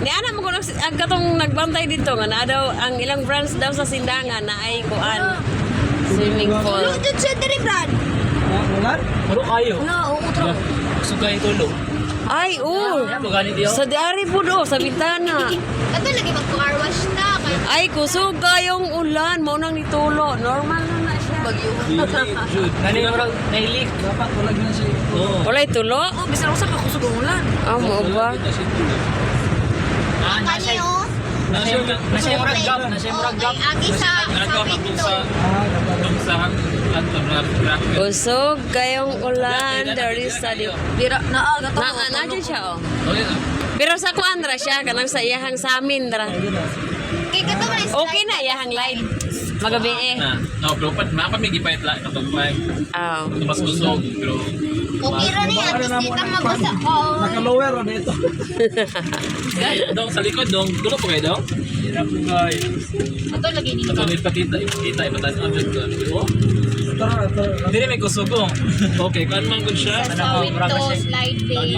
Ni ana mo ko ang katong nagbantay dito nga na daw ang ilang branch daw sa Sindangan na ay kuan. Swimming pool. Tulog dyan siya diri, Brad. Ulan? Puro kayo. Wala, oo, tulog. Sugay tulo. Ay, oh. Magani diyo. Sa diari po do, sa bintana. Ito lagi mag-car wash na. Ay, kusog kayong ulan. Maunang nitulo. Normal na siya. Bagyo. Jude. Nani orang nailik. Dapat ulag na siya. Oo. Walay tulo? Oh, bisa lang sa kakusog ang ulan. Ah, mo ba? Kani, oh. Nasi murag gap, nasi murag gap. Agi sa pinto. Kusog kayong ulan. There is a di. Dira, naaga to. Na dyan siya, oh. Pero sa kuan ra siya, kanang sa iyahang sa amin ra. Kaya ka to, man, Okay na, iyahang live. Magabi eh. No, pero pat mapamigi pa itla katong five. Oh. Mas kusog pero okay ra niya. At least kita mabasa. Oo. Naka-lower na dito. dong sa likod dong. Dulo po kayo dong. Hirap po guys. Ito lagi dito. Ito nito kita ipatas ang dito. Oh. Ito. Hindi may kusog oh. Okay, kan man gud siya. Sa window, slide pane.